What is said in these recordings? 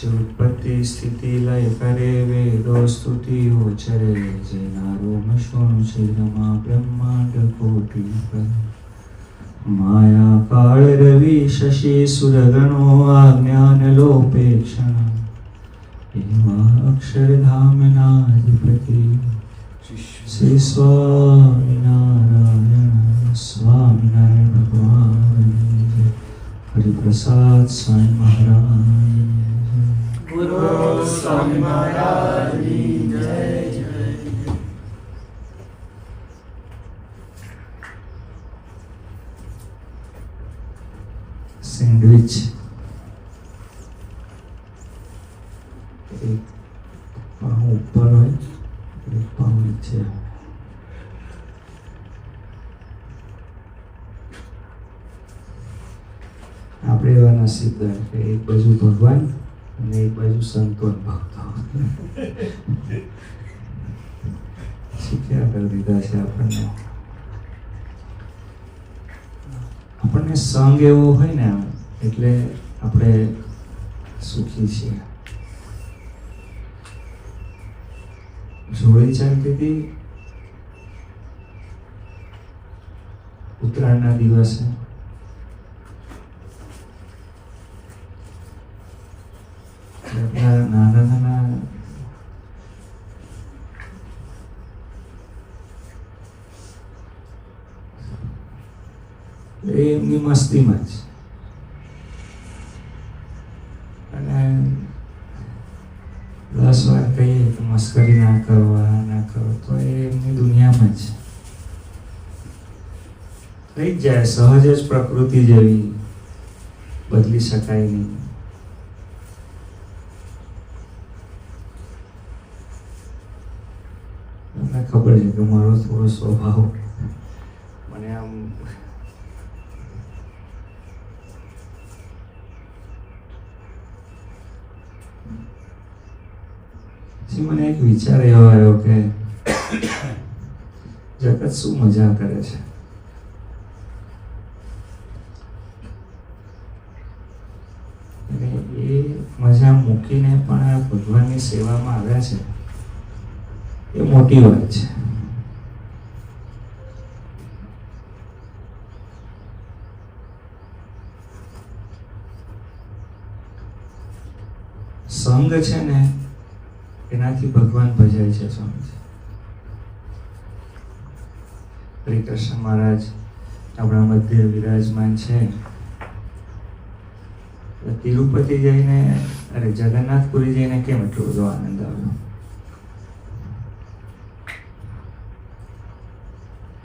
જે ઉત્પત્તિ સ્થિતિ લય કરે વેદો સ્તુતિઓ ચરે, જેના રોમ શોણ શિરમાં બ્રહ્માંડ કોટી પર. માયા કાળ રવિ શશી સુરગણો આજ્ઞાન લોપેક્ષણ, એવા અક્ષરધામના અધિપતિ શ્રી સ્વામિનારાયણ. સ્વામિનારાયણ ભગવાન હરિપ્રસાદ સ્વામી મહારાજ. ગુરુ સ્વામી મહારાજની જય જય. સેન્ડવિચ એક પાઉં ઉપર હોય, એક પાઉં નીચે. આપણે એવા નસીબદાર કે એક બાજુ ભગવાન અને એક બાજુ સંતોન ભક્તો શીખ્યા કરી દીધા છે આપણને. આપણને સંગ એવો હોય ને એટલે આપણે સુખી છીએ. જોડી ચાલતી હતી ઉત્તરાયણના દિવસે. નાના નાના એમની મસ્તીમાં જ, અને 10 વાર કહીએ તો મસ્કરી ના કરો, ના કરો, તો એ એમની દુનિયામાં જ થઈ જ જાય. સહજ જ પ્રકૃતિ જેવી, બદલી શકાય નહીં. મને ખબર છે કે મારો થોડો સ્વભાવ મને આમ મને એક વિચાર એવો આવ્યો કે જગત શું મજા કરે છે. અને એ મજા મૂકીને પણ આ ભગવાનની સેવામાં આવ્યા છે, એ મોટી વાત છે. સંગ છે ને એનાથી ભગવાન ભજાય છે. સ્વામી શ્રી કૃષ્ણ મહારાજ આપણા મધ્ય વિરાજમાન છે. તિરુપતિ જઈને, અરે જગન્નાથપુરી જઈને કેમ એટલો બધો આનંદ આવ્યો?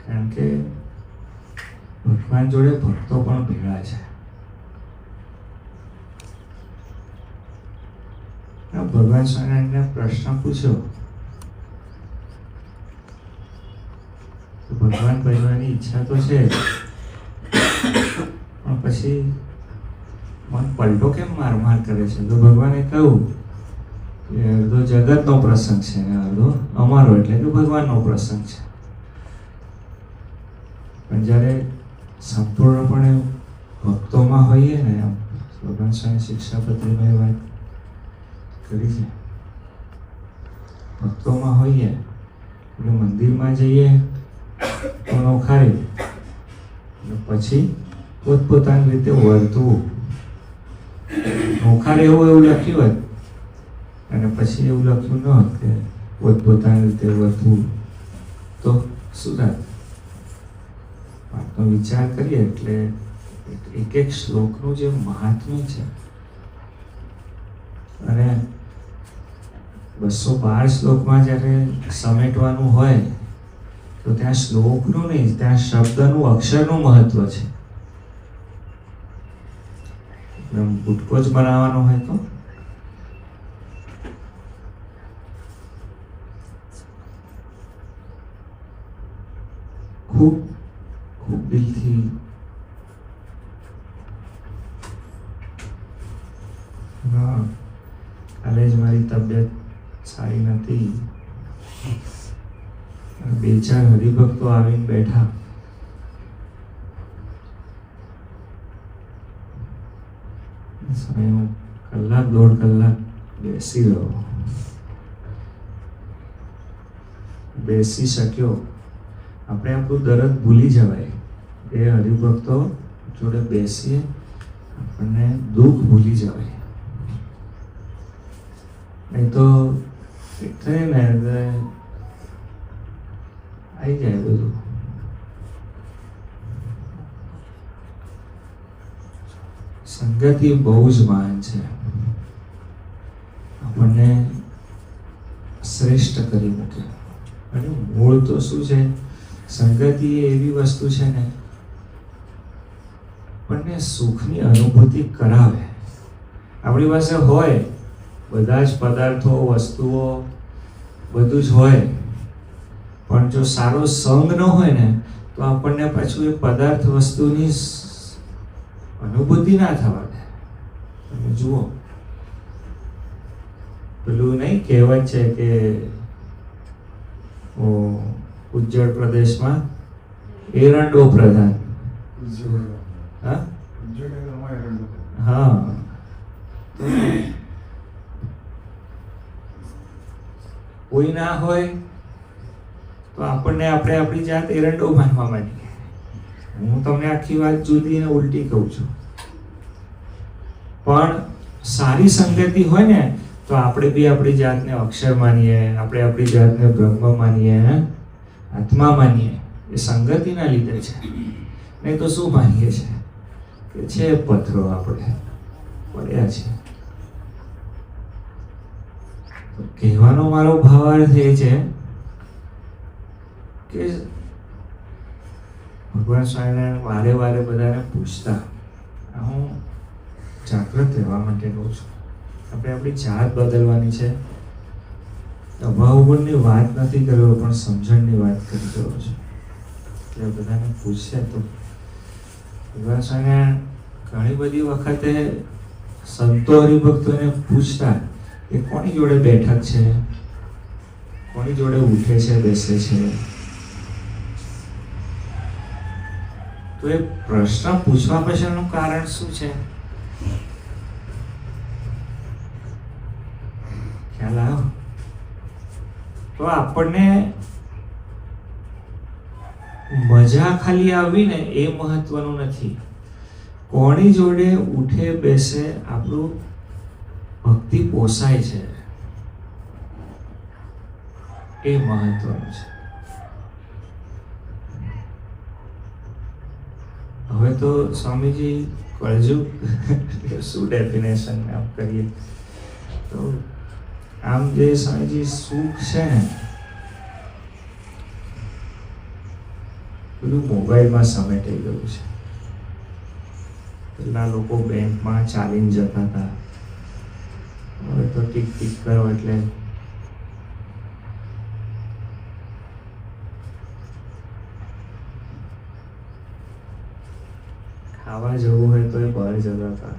કારણ કે ભગવાન જોડે ભક્તો પણ ભેળા છે. ભગવાન સ્વામિનારાયણને પ્રશ્ન પૂછ્યો તો ભગવાન બનવાની ઈચ્છા તો છે, પણ પછી મન પલટો કેમ માર કરે છે? તો ભગવાને કહ્યું કે અડધો જગતનો પ્રસંગ છે ને અડધો અમારો, એટલે કે ભગવાનનો પ્રસંગ છે. પણ જ્યારે સંપૂર્ણપણે ભક્તોમાં હોઈએ ને, ભગવાન સ્વામી શિક્ષાપત્રીમાં એ વાત કરી છે, ભક્તોમાં હોઈએ એટલે મંદિરમાં જઈએ તો નોખારી, પછી પોતપોતાની રીતે વર્તવું. નોખારે એવું લખ્યું હોય અને પછી એવું લખ્યું ન હોત કે પોતપોતાની રીતે વર્તવું, તો શું થાય? વાતનો વિચાર કરીએ એટલે એક એક શ્લોકનું જે મહાત્મ્ય છે, અને 212 શ્લોકમાં જ્યારે સમેટવાનું હોય તો ત્યાં શ્લોકનું નહીં, ત્યાં શબ્દનું, અક્ષરનું મહત્વ છે. ગુટકો જ બનાવવાનો હોય તો ખૂબ ખૂબ દિલથી કાલે જ મારી તબિયત સારી નથી, 2-4 હરિભક્તો આવીને બેઠા. કલાક 1.5 કલાક બેસી રહો. બેસી શક્યો, આપણે આપણું દર્દ ભૂલી જવાય. એ હરિભક્તો જોડે બેસીએ, આપણને દુઃખ ભૂલી જવાય. નહીં તો થાય ને આવી જાય બધું. સંગતિ બહુ જ મહાન છે. આપણને શ્રેષ્ઠ કરી મૂકે. અને મૂળ તો શું છે? સંગતિ એ એવી વસ્તુ છે ને, આપણને સુખની અનુભૂતિ કરાવે. આપણી પાસે હોય બધા જ પદાર્થો, વસ્તુઓ, બધું જ હોય, પણ જો સારો સંગ ન હોય ને તો આપણને પાછું એ પદાર્થ વસ્તુની અનુભૂતિ ના થવા દે. તમે જુઓ, પેલું નહીં કહેવત છે કે ઉજ્જડ પ્રદેશમાં એરંડો પ્રધાન. હા, કોઈ ના હોય તો આપણને આપણે આપણી જાત એરંડો માનવા માંડીએ. હું તમને આખી વાત જુદી ને ઉલટી કહું છું. પણ સારી સંગતિ હોય ને તો આપણે બી આપણી જાતને અક્ષર માનીએ, આપણે આપણી જાતને બ્રહ્મ માનીએ, આત્મા માનીએ. એ સંગતિના લીધે છે. નહીં તો શું માનીએ છે કે છે પથ્થરો આપણે પડ્યા છે. તો કહેવાનો મારો ભાવાર્થ એ છે કે ભગવાન સ્વામિનારાયણ વારે વારે બધાને પૂછતા. હું જાગૃત રહેવા માટે કહું છું. આપણે આપણી જાત બદલવાની છે. અભાવની વાત નથી કર્યો, પણ સમજણની વાત કરી રહ્યો છું. એટલે બધાને પૂછશે તો ભગવાન સ્વામિનારાયણ ઘણી બધી વખતે સંતો હરિભક્તોને પૂછતા કે કોની જોડે બેઠક છે, કોની જોડે ઉઠે છે, બેસે છે. તો એ પ્રશ્ન પૂછવા પાછળનું કારણ શું છે? ખ્યાલ આવ્યો? તો આપણને મજા ખાલી આવી ને એ મહત્વનું નથી. કોની જોડે ઉઠે બેસે આપણું ભક્તિ પોસાય છે એ મહત્વનું છે. હવે તો સ્વામીજી કળજુગ શું ડેફિનેશન આમ કરીએ તો આમ જે સ્વામીજી સુખ છે ને બધું મોબાઈલમાં સમેટાઈ ગયું છે. પહેલા લોકો બેંકમાં ચાલીને જતા હતા, હવે તો ટીક ટીક કરો એટલે ખાવા જવું હોય તો એ બહાર જતા હતા.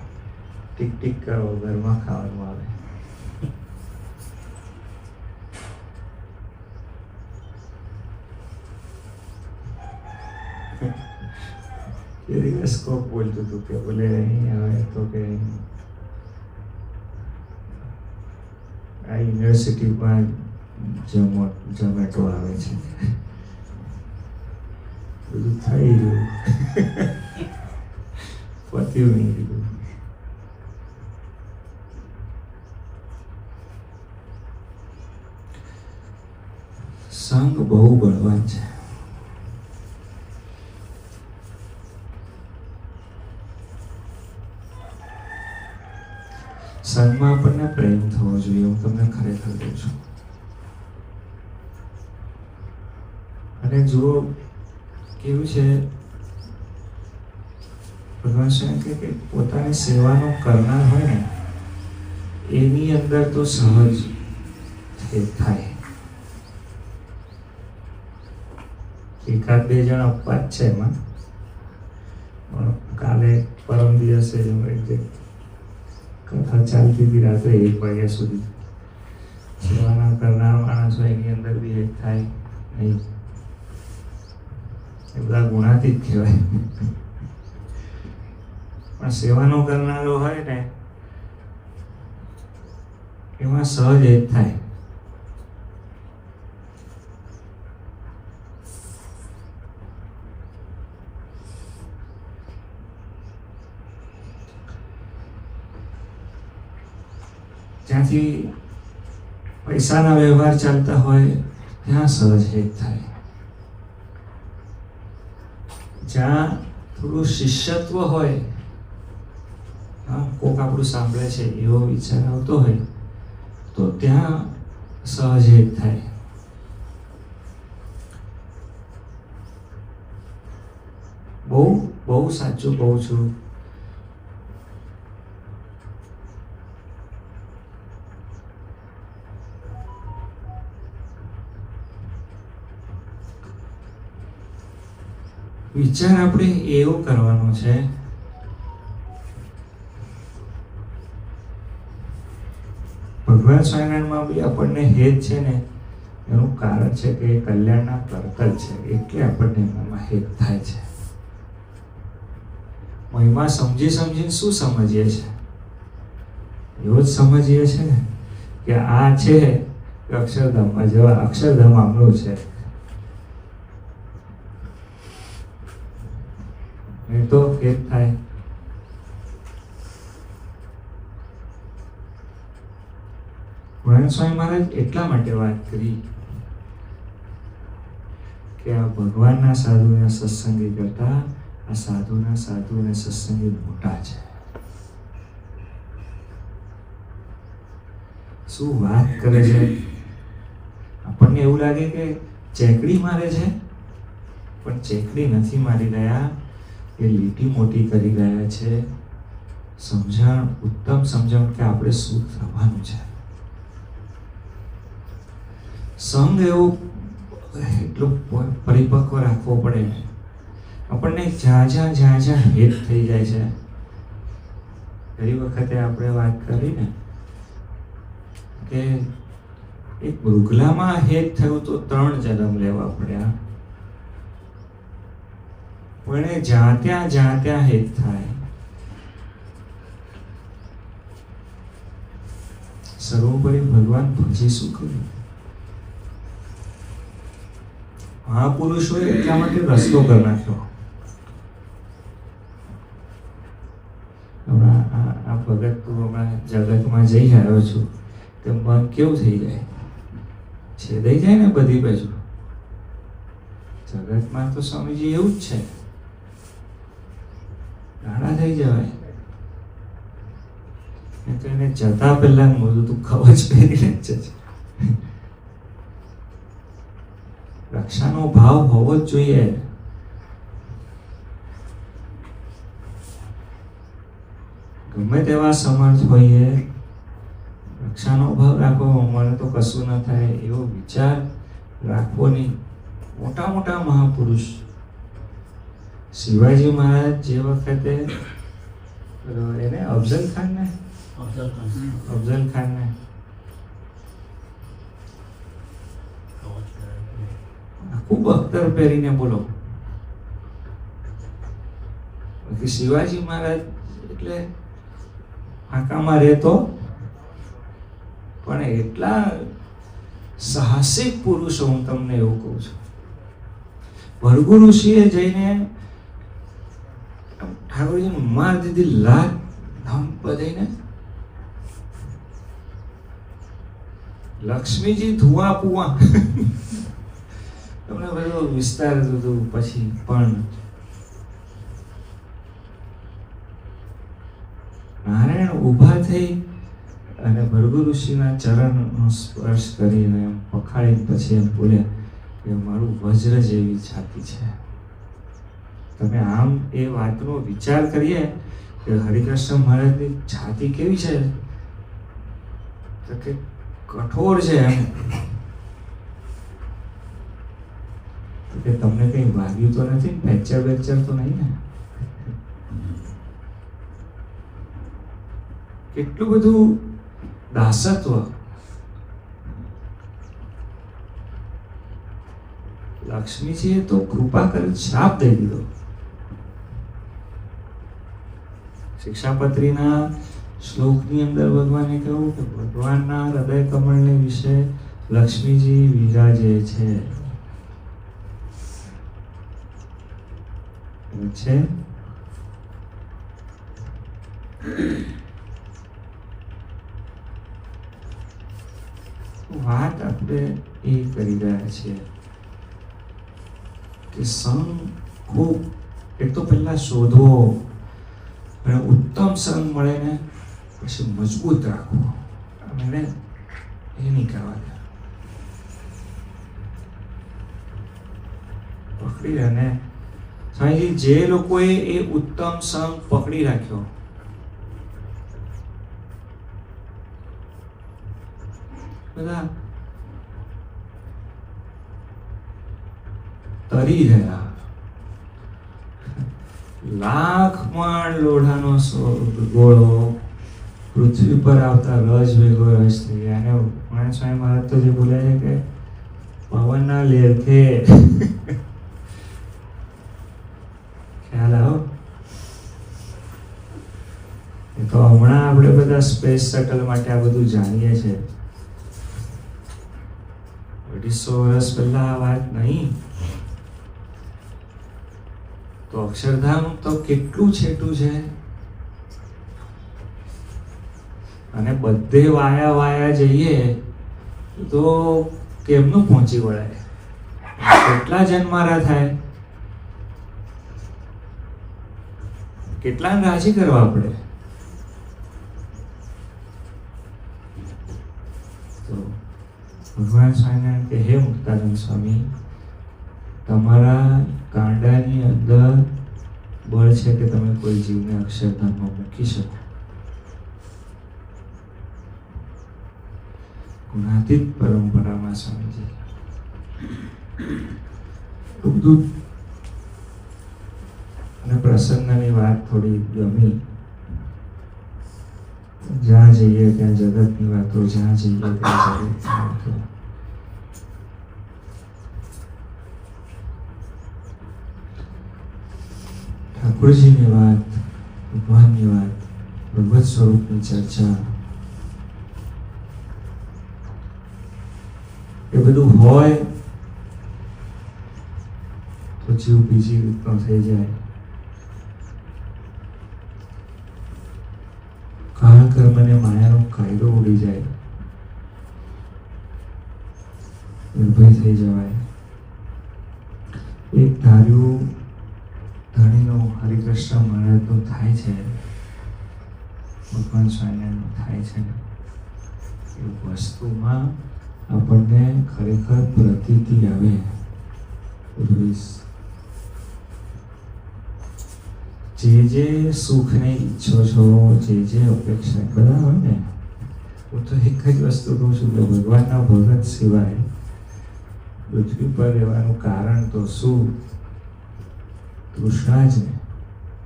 ટીક ટીક કરો, ઘરમાં ખાવાનું આવે. એ દિવસ કોક બોલતું હતું કે બોલે અહીં આવે તો કે આ યુનિવર્સિટીમાં ઝોમેટો આવે છે. બધું થઈ ગયું, પત્યું નહીં કીધું. સંગ બહુ બળવાન છે. સંગમાં આપણને પ્રેમ થવો જોઈએ. હું તમને ખરેખર કહું છું. અને જુઓ કેવું છે, ભગવાન શ્રી કે પોતાની સેવાનો કરનાર હોય ને એની અંદર તો સહજ થાય. એકાદ બે જણ અપવાદ છે એમાં, પણ કાલે પરમ દિવસે કથા ચાલતી હતી રાત્રે 1 વાગ્યા સુધી. સેવાના કરનાર માણસો એની અંદર બી એક થાય નહીં. એ બધા ગુણાતીત કહેવાય. પણ સેવાનો કરનારો હોય ને એમાં સહજ હેત થાય. જ્યાંથી પૈસાના વ્યવહાર ચાલતા હોય ત્યાં સહજ હેત થાય. જ્યાં થોડું શિષ્યત્વ હોય, કોક આપણું સાંભળે છે એવો વિચાર આવતો હોય તો ત્યાં સહજ હેત થાય. બહુ બહુ સાચું કહું છું. વિચાર આપણે એવો કરવાનો છે ભગવાન સ્વામિનારાયણમાં બી આપણને હેત છે ને એનું કારણ છે કે એ કલ્યાણના કરતલ છે એટલે આપણને એમાં હેત થાય છે. મહિમા સમજી સમજીને શું સમજીએ છીએ? એવો જ સમજીએ છીએ ને કે આ છે અક્ષરધામમાં જવા, અક્ષરધામ આમનું છે. એ તો હેત થાય. સ્વામી મહારાજ એટલા માટે વાત કરી કે આ ભગવાનના સાધુના સત્સંગી કરતા આ સાધુના સત્સંગી મોટા છે. શું વાત કરે છે! આપણને એવું લાગે કે ચેકડી મારે છે, પણ ચેકડી નથી મારી રહ્યા, એ લીટી મોટી કરી રહ્યા છે. સમજણ, ઉત્તમ સમજણ કે આપણે શું થવાનું છે. સંગ એવો એટલો પરિપક્વ રાખવો પડે. આપણને જ્યાં જ્યાં હેત થઈ જાય છે. ઘણી વખતે આપણે વાત કરી ને કે એક મૃગલામાં હેત થયું તો 3 જન્મ લેવા પડ્યા. પણ જ્યાં ત્યાં હેત થાય. સર્વોપરી ભગવાન ભજી શું કર્યું? મહાપુરુષોએ એટલા માટે રસ્તો કરી નાખ્યો. આ ભગત તું હમણાં જગતમાં જઈ આવ્યો છું તેમ મન કેવું થઈ જાય? છેદાઈ જાય ને બધી બાજુ. જગતમાં તો સ્વામીજી એવું જ છે, ગાડા થઈ જવાય. તો એને જતા પહેલા મોઢું તું કવચ પહેરીને જ જજે. રક્ષાનો ભાવ હોવો જ જોઈએ. ગમે તેવા સમર્થ હોઈએ, રક્ષાનો ભાવ રાખવો. મને તો કશું ન થાય એવો વિચાર રાખવો નહીં. મોટા મોટા મહાપુરુષ શિવાજી મહારાજ જે વખતે એને અફઝલ ખાનને ખૂબ અખ્તર પહેરીને બોલો. શિવાજી મહારાજ એટલે આંકામાં રહેતો પણ એટલા સાહસિક પુરુષો, હું તમને એવું કહું છું. ભૃગુ ઋષિએ જઈને ઠાકોરજીને માર દીધી લાત ધમ બધાઈને. લક્ષ્મીજી ધુઆ પુઆ તમને બધો વિસ્તાર હતું. પછી પણ નારાયણ ઊભા થઈ અને ભૃગુ ઋષિના ચરણનો સ્પર્શ કરીને એમ પખાડીને પછી એમ બોલ્યા કે મારું વજ્ર જેવી છાતી છે. તમે આમ એ વાતનો વિચાર કરીએ કે હરિકૃષ્ણ મહારાજની છાતી કેવી છે તો કે કઠોર છે એમ. કે તમને કઈ વાગ્યું તો નથી, ફ્રેક્ચર તો નહીં ને? કેટલું બધું દાસત્વ. લક્ષ્મીજીએ તો કૃપા કરી શ્રાપ દઈ દીધો. શિક્ષાપત્રીના શ્લોકની અંદર ભગવાને કહ્યું કે ભગવાનના હૃદય કમળને વિશે લક્ષ્મીજી વિરાજે છે. વાત આપણે એ કરી રહ્યા છીએ કે સંગ ખૂબ એક તો પહેલા શોધવો અને ઉત્તમ સંગ મળે ને પછી મજબૂત રાખવો. એને એ નહીં કરવા દે, પકડી અને સ્વામીજી જે લોકોએ એ ઉત્તમ સંગ પકડી રાખ્યો, બધા તરી રહ્યા. લાખ મણ લોઢાનો ગોળો પૃથ્વી પર આવતા રજ ભેગો રજ થઈ ગયા. અને મહારાજ સ્વામી મહારાજ તો જે બોલ્યા છે કે પવનના લેરખે ખ્યાલ આવો. તો હમણાં આપણે બધા સ્પેસ શટલ માટે આ બધું જાણીએ છીએ. 250 વર્ષ પહેલા આ વાત નહીં. તો અક્ષરધામ તો કેટલું છેટું છે, અને બધે વાયા જઈએ તો કેમનું પહોંચી વળાય? કેટલા જન્મારા થાય, કેટલાને રાજી કરવા આપણે. તો ભગવાન સ્વામિનારાયણ કે હે મુક્તાનંદ સ્વામી, તમારા કાંડાની અંદર બળ છે કે તમે કોઈ જીવને અક્ષરધામમાં મૂકી શકો. ગુણાતીત પરંપરામાં સ્વામીજી બધું અને પ્રસન્નની વાત થોડી ગમી. જ્યાં જઈએ ત્યાં જગતની વાતો, જ્યાં જઈએ ત્યાં જગતની વાતો. ઠાકોરજીની વાત, ભગવાનની વાત, ભગવત સ્વરૂપની ચર્ચા, એ બધું હોય તો જીવ બીજી રીતનો થઈ જાય. કાળ કર્મ અને માયાનો કાયદો ઉડી જાય, નિર્ભય થઈ જવાય. એક ધાર્યું ધણીનો હરિકૃષ્ણ મહારાજનું થાય છે, ભગવાન સ્વામિનારાયણનું થાય છે ને, એ વસ્તુમાં આપણને ખરેખર પ્રતીતિ આવે. જે સુખને ઈચ્છો છો, જે અપેક્ષા બધા હોય ને, હું તો એક જ વસ્તુ કહું છું કે ભગવાનના ભગત સિવાય પૃથ્વી પર રહેવાનું કારણ તો શું? તૃષ્ણા જ ને.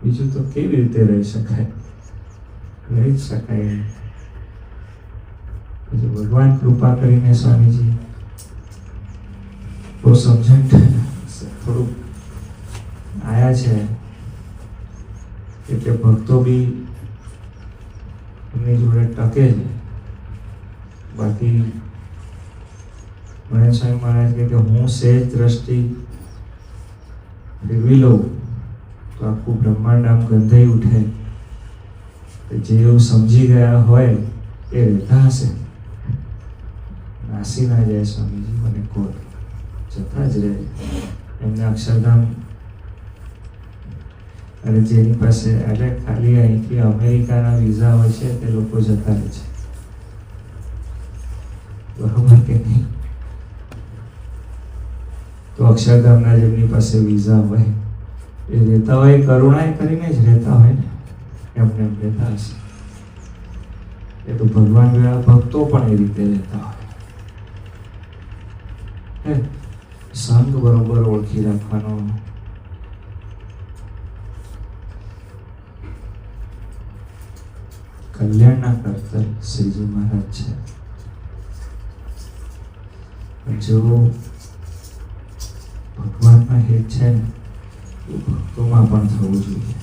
બીજું તો કેવી રીતે રહી શકાય? રહી જ શકાય નહીં. પછી ભગવાન કૃપા કરીને સ્વામીજી બહુ સમજણ થોડુંક આયા છે, એટલે ભક્તો બી એમની જોડે ટકે છે. બાકી મને સ્વામી મહારાજ કે હું સહેજ દ્રષ્ટિ ફેરવી લઉં તો આખું બ્રહ્માંડ આમ ગંધાઈ ઉઠે. જે એવું સમજી ગયા હોય એ રહેતા હશે, નાસી ના જાય. સ્વામીજી મને કોટ જતા જ રહે. એમને અક્ષરધામ, અને જેની પાસે એટલે ખાલી અહીંથી અમેરિકાના વિઝા હોય છે તે લોકો જતા રહે છે. બરોબર કે નહીં? તો અક્ષરધામના જેમની પાસે વિઝા હોય એ રહેતા હોય, કરુણા કરીને જ રહેતા હોય ને, એમને એમ રહેતા હશે. એ તો ભગવાન જેવા ભક્તો પણ એ રીતે રહેતા હોય. સંગ બરોબર ઓળખી રાખવાનો. કલ્યાણના કરતર શ્રીજી મહારાજ છે. જો ભગવાનમાં હેત છે ને, એ ભક્તોમાં પણ થવું જોઈએ.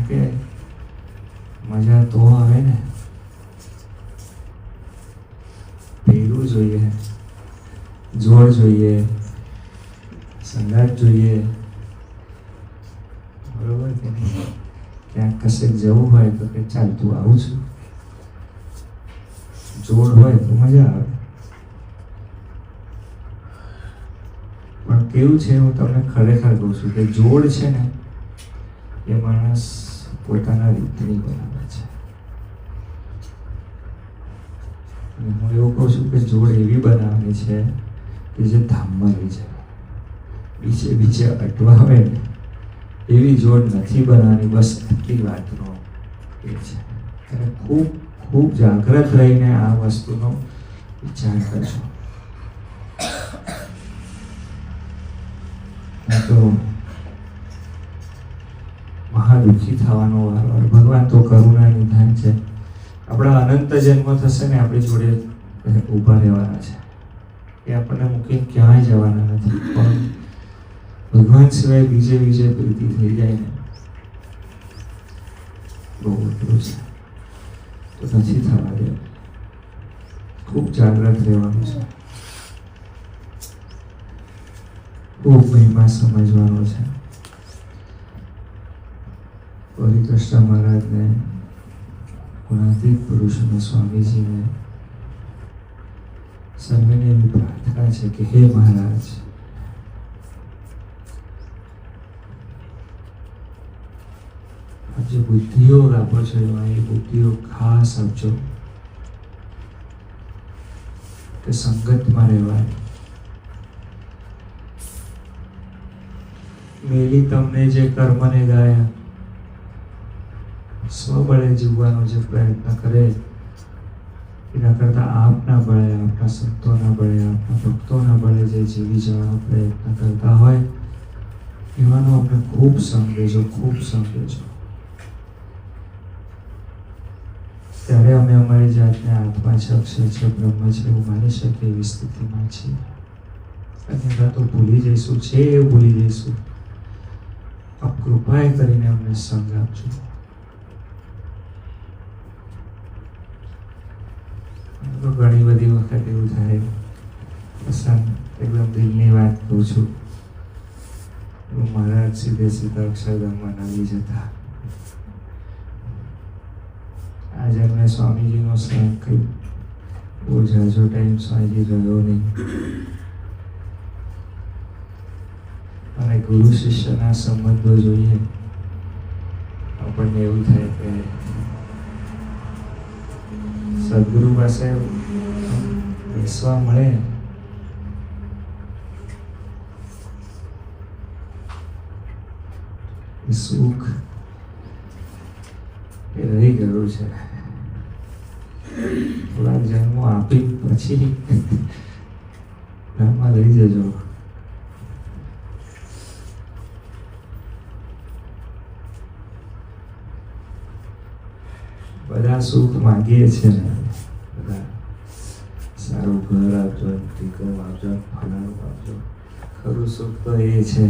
કે મજા તો આવે ને, પહેરવું જોઈએ, જોડ જોઈએ, સંગાત જોઈએ, બરોબર કે નહીં? ક્યાંક કશે જવું હોય તો કે ચાલ તું આવું છું, જોડ હોય તો મજા આવે. પણ કેવું છે, હું તમને ખરેખર કહું છું કે જોડ છે ને એ માણસ પોતાના રીતની બનાવે છે. અને હું એવું કહું છું કે જોડ એવી બનાવવાની છે કે જે ધામમાં લઈ જાય, બીજે અટવાવે ને એવી જોડ નથી બનાવવાની. બસ એટલી વાતનો એ છે. અને ખૂબ ખૂબ જાગ્રત રહીને આ વસ્તુનો વિચાર કરજો. તો મહાદુઃખી થવાનો વારો. ભગવાન તો કરુણા નિધાન છે. આપણા અનંત જન્મ થશે ને આપણી જોડે ઊભા રહેવાના છે. એ આપણને મૂકીને ક્યાંય જવાના નથી. પણ ભગવાન સિવાય બીજે પ્રીતિ થઈ જાય ને બહુ અઘરું છે. તો નથી થવા દે. ખૂબ જાગ્રત રહેવાનું છે. ખૂબ મહિમા સમજવાનો છે. હરિકૃષ્ણ મહારાજને, ગુણાતીત પુરુષોને, સ્વામીજીને સર્વેને એવી પ્રાર્થના છે કે હે મહારાજ, આપ જે બુદ્ધિઓ આપો છો એમાં એ બુદ્ધિઓ ખાસ આપજો કે સંગતમાં રહેવાય. મેલી તમને જે કર્મને ગાયા, સ્વબળે જીવવાનો જે પ્રયત્ન કરે એના કરતા આપના બળે, આપના સંતોના બળે, આપના ભક્તોના બળે જે જીવી જવાનો પ્રયત્ન કરતા હોય એવાનો અમને ખૂબ સંગ દેજો, ખૂબ સંગ દેજો. ત્યારે અમે અમારી જાતને આત્મા છે, અક્ષર છે, બ્રહ્મ છે એવું માની શકીએ એવી સ્થિતિમાં છીએ. અન્યથા તો ભૂલી જઈશું, છે એ ભૂલી જઈશું. આપ કૃપાએ કરીને અમને સંગ આપજો. તો ઘણી બધી વખત એવું થાય, પસંદ એકદમ દિલની વાત કહું છું, મહારાજ સીધા અક્ષરધામમાં આવી જતા. આ જન્મે સ્વામીજીનો સ્નેહ કઈ બહુ ઝાઝો ટાઈમ સ્વામીજી રહ્યો નહીં. અને ગુરુ શિષ્યના સંબંધો જોઈએ આપણને એવું થાય કે સદગુરુ પાસે બેસવા મળે સુખ એ રહી ગયું છે. થોડાક જન્મો આપી પછી ધામમાં લઈ જજો. બધા સુખ માંગીએ છીએ ને, બધા સારું ઘર આપજો, ટીકો આપજો, ફલાણું આપજો. ખરું સુખ તો એ છે.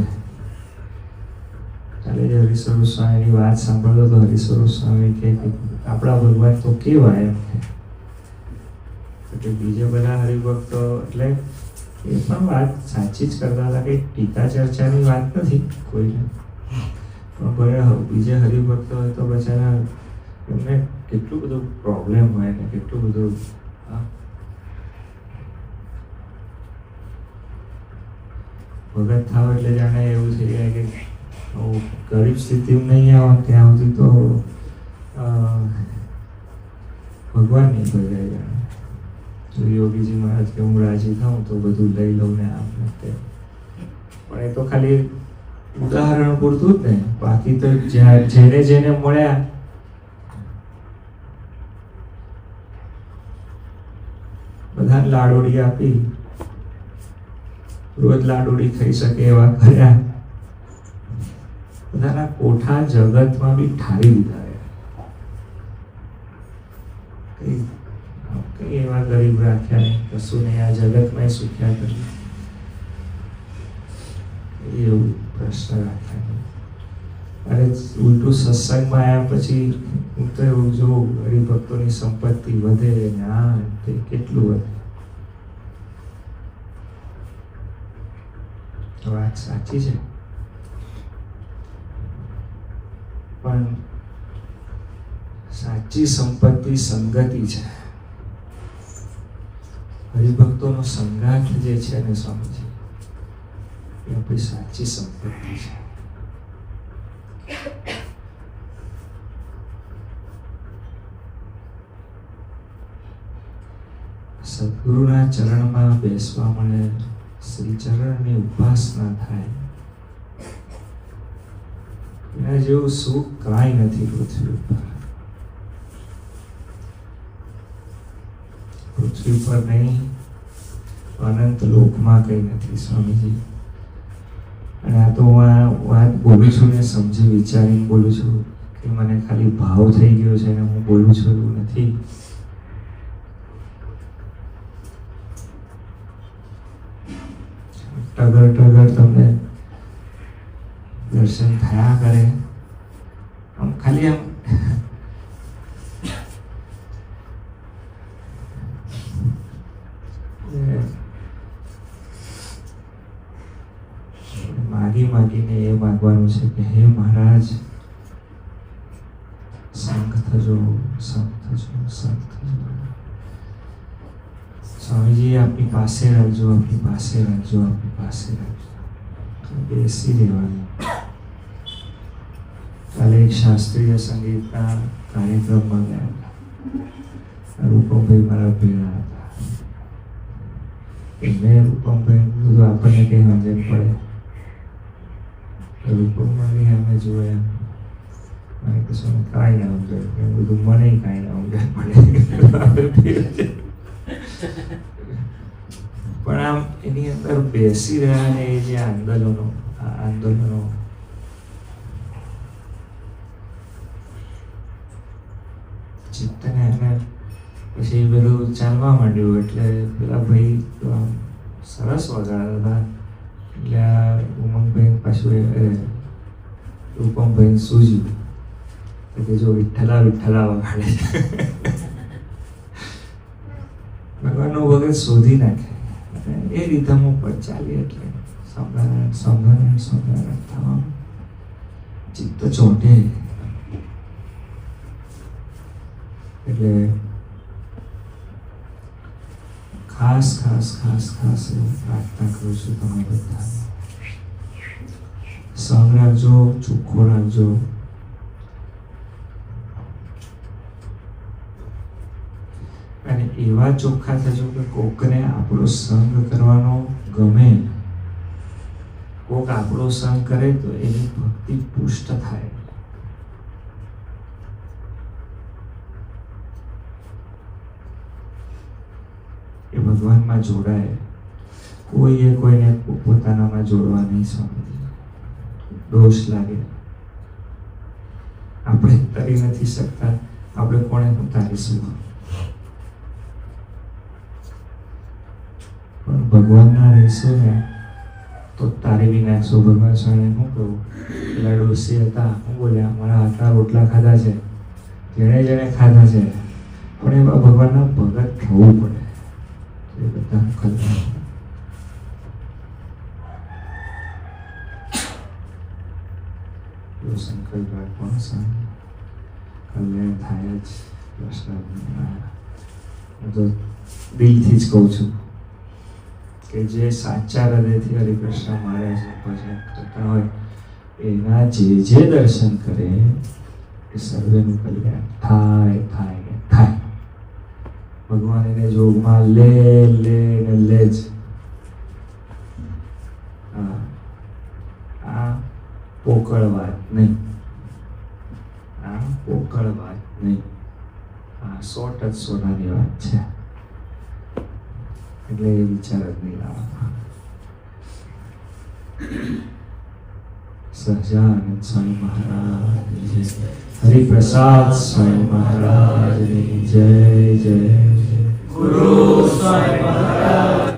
કાલે જ હરિસ્વરૂપ સ્વામીની વાત સાંભળતો તો હરિસ્વરૂપ સ્વામી કે આપણા ભગવાન તો કેવા એમ કે બીજા બધા હરિભક્તો, એટલે એ પણ વાત સાચી જ કરતા હતા કે ટીકા ચર્ચાની વાત નથી કોઈને, પણ બીજા હરિભક્તો હોય તો બચારા એમને કેટલું બધું પ્રોબ્લેમ હોય ને કેટલું બધું ભગત થાવ એટલે જાણે એવું થઈ જાય કે ગરીબ સ્થિતિ નહીં આવે ત્યાં સુધી તો ભગવાન નહીં ભજાય જાણે. જો યોગીજી મહારાજ કે હું રાજી થાઉં તો બધું લઈ લઉં ને આમ ને તેમ, પણ એ તો ખાલી ઉદાહરણ પૂરતું જ ને. બાકી તો જેને મળ્યા બધા લાડોડી આપી, રોજ લાડોડી ખાઈ શકે એવા કર્યા, બધાના કોઠા જગતમાં બી ઠારી દીધા. કઈ એવા ગરીબ રાખ્યા નહીં, કશું નહીં. આ જગતમાં સુખ્યા કર્યું એવું પ્રશ્ન રાખ્યા નહીં. અરે ઉલટું સત્સંગમાં આવ્યા પછી હું તો એવું જોઉં હરિભક્તોની સંપત્તિ વધે ને આ તે કેટલું વધે. વાત સાચી છે, પણ સાચી સંપત્તિ સંગતિ છે. હરિભક્તોનો સંગાથ જે છે ને સ્વામીજી, એ આપણી સાચી સંપત્તિ છે. સદગુરુના ચરણમાં બેસવા મળે, શ્રી ચરણની ઉપાસના થાય, એના જેવું સુખ કાંઈ નથી પૃથ્વી ઉપર. પૃથ્વી પર નહીં, અનંત લોકમાં કંઈ નથી સ્વામીજી. અને આ તો હું આ વાત બોલું છું ને સમજી વિચારીને બોલું છું કે મને ખાલી ભાવ થઈ ગયો છે ને હું બોલું છું એવું નથી. ટગર ટગર તમને દર્શન થયા કરે, આમ ખાલી આમ માગીને એ માગવાનું છે કે હે મહારાજ, સંત થજો, સંત થજો, સંત થજો. સ્વામીજી આપની પાસે રાખજો, આપની પાસે રાખજો, આપની પાસે રાખજો. બેસી રહેવાનું. કાલે એક શાસ્ત્રીય સંગીતના કાર્યક્રમમાં ગયા હતા. રૂપમભાઈ મારા ભેગા હતા. મેં રૂપમભાઈ બધું આપણને કંઈ સમજણ પડે. રૂપમભાઈ અમે જોયા, મને કશું કાંઈ ના સમજાય, બધું મને કાંઈ ના સમજાય પડે. પણ આમ એની અંદર બેસી રહ્યા ને એ જે આંદોલનો ચિત્તને એને પછી પેલું ચાલવા માંડ્યું એટલે પેલા ભાઈ તો આમ સરસ વગાડતા હતા. એટલે આ ઉમંગભાઈ પાછું રૂપમભાઈને સૂઝ્યું કે જો વિઠ્ઠલા વિઠ્ઠલા વગાડે. ભગવાનનું વગર શોધી નાખે. એ રીધમ ઉપર ચાલી એટલે સ્વામિનારાયણ સ્વામિનારાયણ સ્વામિનારાયણ થવાનું ચિત્ત ચોંટે. એટલે ખાસ એવું પ્રાર્થના કરું છું તમે બધા, સંગ રાખજો, ચોખ્ખો રાખજો. અને એવા ચોખ્ખા થજો કે કોકને આપણો સંગ કરવાનો ગમે. કોક આપણો સંગ કરે તો એની ભક્તિ પુષ્ટ થાય. એ ભગવાનમાં જોડાય. કોઈએ કોઈને પોતાનામાં જોડવા નહીં સ્વામી. દોષ લાગે. આપણે તરી નથી શકતા, આપણે કોને ઉતારીશું? પણ ભગવાનના રહીશું ને તો તારી બી નાખશો. ભગવાન સ્વામીને શું કહું, પેલા ડોસી હતા, હું બોલ્યા મારા હાથના રોટલા ખાધા છે, જેણે ખાધા છે, પણ એવા ભગવાનના ભગત થવું પડે. એ બધા કલ્યાણ. શંકર પણ કલ્યાણ થાય જ. કૃષ્ણ હું તો દિલથી જ કહું છું કે જે સાચા હૃદયથી હરિકૃષ્ણ મહારાજનું ભજન કરતા હોય એના જે દર્શન કરે એ સર્વેનું કલ્યાણ થાય થાય ને થાય. ભગવાન એને જોગમાં લે જ. આ પોકળ વાત નહીં, આ પોકળ વાત નહીં, આ 100% વાત છે. એટલે એ વિચાર જ નહીં લાવવાનો. સહજાનંદ સ્વામી મહારાજની જય, હરિપ્રસાદ સ્વામી મહારાજની જય. જય ગુરુ સ્વામી મહારાજ.